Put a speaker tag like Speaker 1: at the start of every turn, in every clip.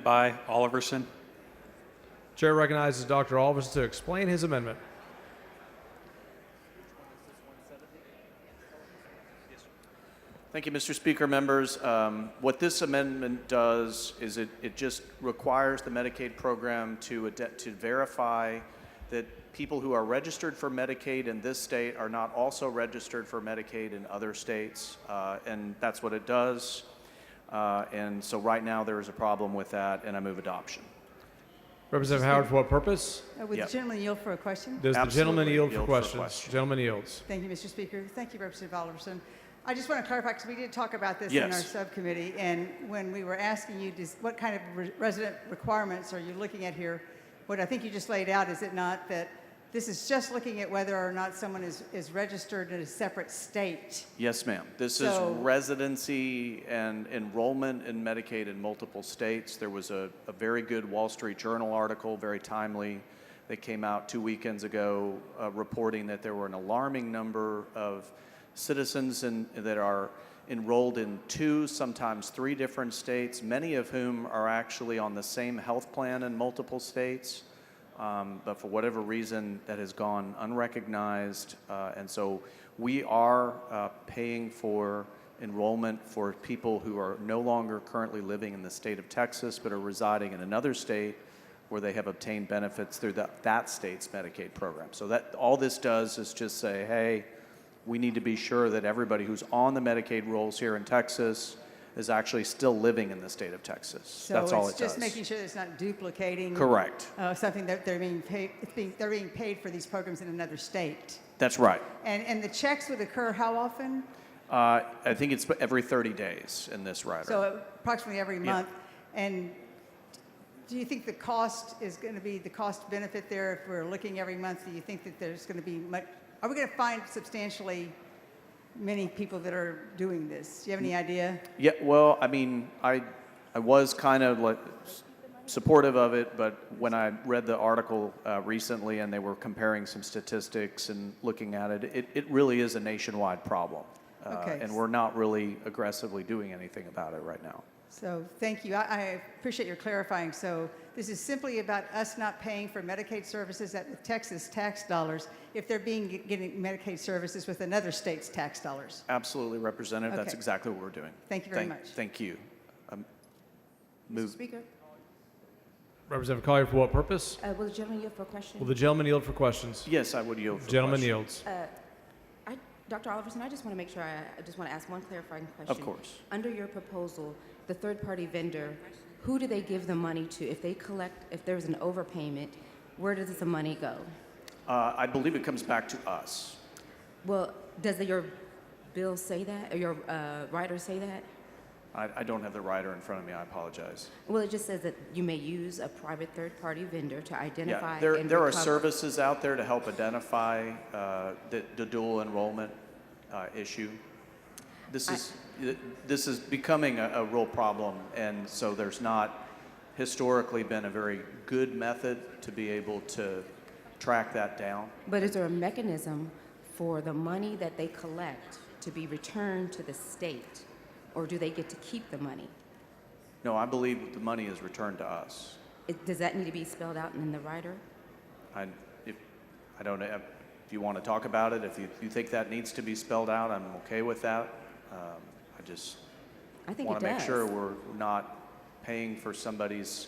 Speaker 1: by Oliverson.
Speaker 2: Chair recognizes Dr. Oliverson to explain his amendment.
Speaker 3: Thank you, Mr. Speaker, members. What this amendment does is it just requires the Medicaid program to verify that people who are registered for Medicaid in this state are not also registered for Medicaid in other states, and that's what it does. And so right now there is a problem with that, and I move adoption.
Speaker 2: Representative Howard, for what purpose?
Speaker 4: Would the gentleman yield for a question?
Speaker 2: Does the gentleman
Speaker 3: Absolutely.
Speaker 2: yield for
Speaker 3: Yield for
Speaker 2: questions?
Speaker 3: question.
Speaker 2: Gentleman yields.
Speaker 4: Thank you, Mr. Speaker. Thank you, Representative Oliverson. I just want to clarify, because we did talk about this in our
Speaker 3: Yes.
Speaker 4: subcommittee, and when we were asking you what kind of resident requirements are you looking at here, what I think you just laid out, is it not that this is just looking at whether or not someone is registered in a separate state?
Speaker 3: Yes, ma'am. This is residency and enrollment in Medicaid in multiple states. There was a very good Wall Street Journal article, very timely, that came out 2 weekends ago reporting that there were an alarming number of citizens that are enrolled in 2, sometimes 3 different states, many of whom are actually on the same health plan in multiple states. But for whatever reason, that has gone unrecognized. And so we are paying for enrollment for people who are no longer currently living in the state of Texas, but are residing in another state where they have obtained benefits through that state's Medicaid program. So that all this does is just say, hey, we need to be sure that everybody who's on the Medicaid rolls here in Texas is actually still living in the state of Texas.
Speaker 4: So
Speaker 3: that's all it does.
Speaker 4: it's just making sure it's not duplicating.
Speaker 3: Correct.
Speaker 4: Something that they're being paid. They're being paid for these programs in another state.
Speaker 3: That's right.
Speaker 4: And the checks would occur how often?
Speaker 3: I think it's every 30 days in this rider.
Speaker 4: So approximately every month. And do you think the cost is going to be the cost benefit there if we're looking every month? Do you think that there's going to be much? Are we going to find substantially many people that are doing this? Do you have any idea?
Speaker 3: Yeah, well, I mean, I was kind of like supportive of it, but when I read the article recently and they were comparing some statistics and looking at it, it really is a nationwide problem.
Speaker 4: Okay.
Speaker 3: And we're not really aggressively doing anything about it right now.
Speaker 4: So thank you. I appreciate your clarifying. So this is simply about us not paying for Medicaid services with Texas tax dollars if they're getting Medicaid services with another state's tax dollars.
Speaker 3: Absolutely, Representative. That's
Speaker 4: Okay.
Speaker 3: exactly what we're doing.
Speaker 4: Thank you very much.
Speaker 3: Thank you.
Speaker 5: Mr. Speaker,
Speaker 2: Representative Collier, for what purpose?
Speaker 5: will the gentleman yield for a question?
Speaker 2: Will the gentleman yield for questions?
Speaker 3: Yes, I would yield for
Speaker 2: Gentleman
Speaker 3: question.
Speaker 2: yields.
Speaker 5: Dr. Oliverson, I just want to make sure, I just want to ask one clarifying question.
Speaker 3: Of course.
Speaker 5: Under your proposal, the third-party vendor, who do they give the money to? If they collect, if there's an overpayment, where does the money go?
Speaker 3: I believe it comes back to us.
Speaker 5: Well, does your bill say that, or your rider say that?
Speaker 3: I don't have the rider in front of me. I apologize.
Speaker 5: Well, it just says that you may use a private third-party vendor to identify
Speaker 3: Yeah,
Speaker 5: and
Speaker 3: there are
Speaker 5: recover.
Speaker 3: services out there to help identify the dual enrollment issue. This is becoming a real problem, and so there's not historically been a very good method to be able to track that down.
Speaker 5: But is there a mechanism for the money that they collect to be returned to the state, or do they get to keep the money?
Speaker 3: No, I believe the money is returned to us.
Speaker 5: Does that need to be spelled out in the rider?
Speaker 3: I don't know if you want to talk about it. If you think that needs to be spelled out, I'm okay with that.
Speaker 5: I think
Speaker 3: Want
Speaker 5: it
Speaker 3: to make
Speaker 5: does.
Speaker 3: sure we're not paying for somebody's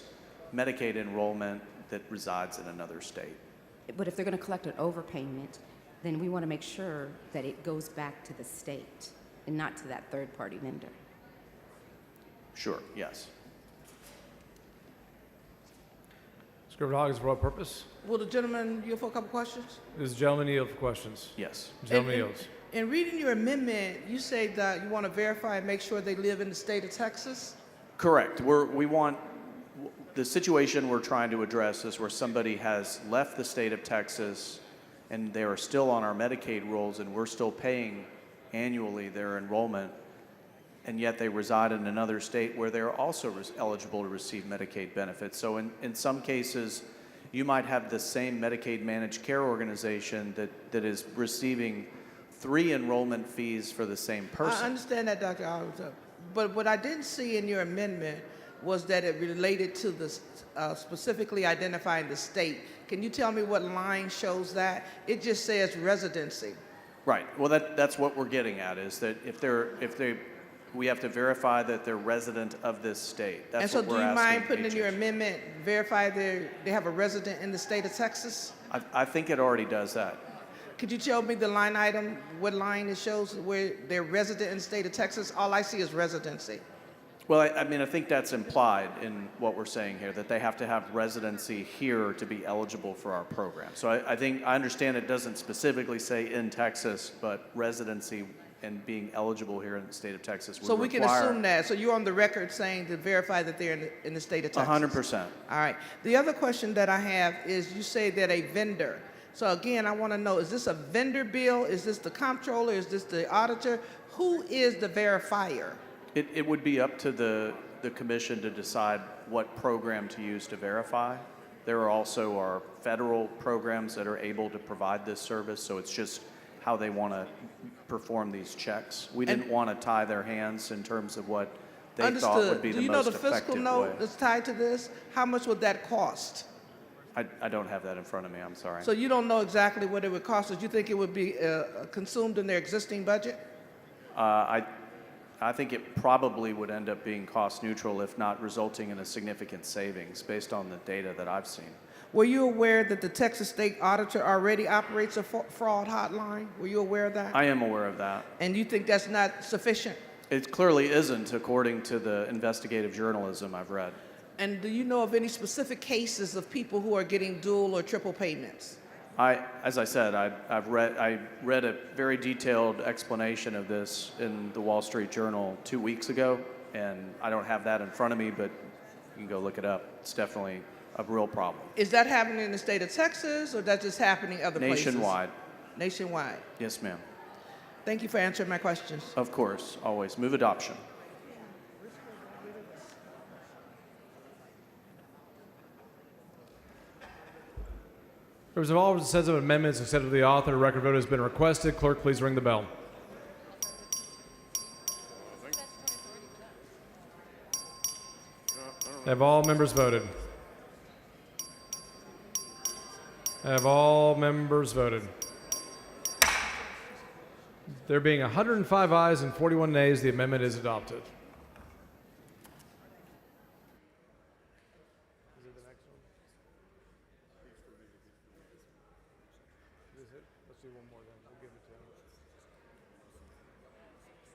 Speaker 3: Medicaid enrollment that resides in another state.
Speaker 5: But if they're going to collect an overpayment, then we want to make sure that it goes back to the state and not to that third-party vendor.
Speaker 3: Sure, yes.
Speaker 2: Scrivener Hawkins, for what purpose?
Speaker 6: Will the gentleman yield for a couple questions?
Speaker 2: Does the gentleman yield for questions?
Speaker 3: Yes.
Speaker 2: Gentleman yields.
Speaker 6: In reading your amendment, you say that you want to verify and make sure they live in the state of Texas?
Speaker 3: Correct. The situation we're trying to address is where somebody has left the state of Texas and they are still on our Medicaid rolls and we're still paying annually their enrollment, and yet they reside in another state where they're also eligible to receive Medicaid benefits. So in some cases, you might have the same Medicaid managed care organization that is receiving 3 enrollment fees for the same person.
Speaker 6: I understand that, Dr. Oliver. But what I didn't see in your amendment was that it related to the specifically identifying the state. Can you tell me what line shows that? It just says residency.
Speaker 3: Right. Well, that's what we're getting at, is that we have to verify that they're resident of this state. That's
Speaker 6: And so
Speaker 3: what
Speaker 6: do
Speaker 3: we're
Speaker 6: you mind
Speaker 3: asking
Speaker 6: putting in your
Speaker 3: HH.
Speaker 6: amendment, verify they have a resident in the state of Texas?
Speaker 3: I think it already does that.
Speaker 6: Could you tell me the line item, what line it shows where they're resident in the state of Texas? All I see is residency.
Speaker 3: Well, I mean, I think that's implied in what we're saying here, that they have to have residency here to be eligible for our program. So I think, I understand it doesn't specifically say in Texas, but residency and being eligible here in the state of Texas would
Speaker 6: So we can
Speaker 3: require
Speaker 6: assume that. So you're on the record saying to verify that they're in the state of Texas?
Speaker 3: 100%.
Speaker 6: All right. The other question that I have is you say that a vendor. So again, I want to know, is this a vendor bill? Is this the comptroller? Is this the auditor? Who is the verifier?
Speaker 3: It would be up to the commission to decide what program to use to verify. There are also our federal programs that are able to provide this service, so it's just how they want to perform these checks. We didn't want to tie their hands in terms of what they thought would be
Speaker 6: Do
Speaker 3: the
Speaker 6: you know
Speaker 3: most
Speaker 6: the fiscal
Speaker 3: effective way.
Speaker 6: note that's tied to this? How much would that cost?
Speaker 3: I don't have that in front of me, I'm sorry.
Speaker 6: So you don't know exactly what it would cost us. You think it would be consumed in their existing budget?
Speaker 3: I think it probably would end up being cost neutral, if not resulting in a significant savings based on the data that I've seen.
Speaker 6: Were you aware that the Texas State Auditor already operates a fraud hotline? Were you aware of that?
Speaker 3: I am aware of that.
Speaker 6: And you think that's not sufficient?
Speaker 3: It clearly isn't, according to the investigative journalism I've read.
Speaker 6: And do you know of any specific cases of people who are getting dual or triple payments?
Speaker 3: As I said, I read a very detailed explanation of this in the Wall Street Journal 2 weeks ago, and I don't have that in front of me, but you can go look it up. It's definitely a real problem.
Speaker 6: Is that happening in the state of Texas, or that's just happening other places?
Speaker 3: Nationwide.
Speaker 6: Nationwide.
Speaker 3: Yes, ma'am.
Speaker 6: Thank you for answering my questions.
Speaker 3: Of course, always. Move adoption.
Speaker 2: Members of all the sets of amendments accepted to the author, a record vote has been requested. Clerk, please ring the bell. Have all members voted? Have all members voted? There being 105 ayes and 41 nays, the amendment is adopted.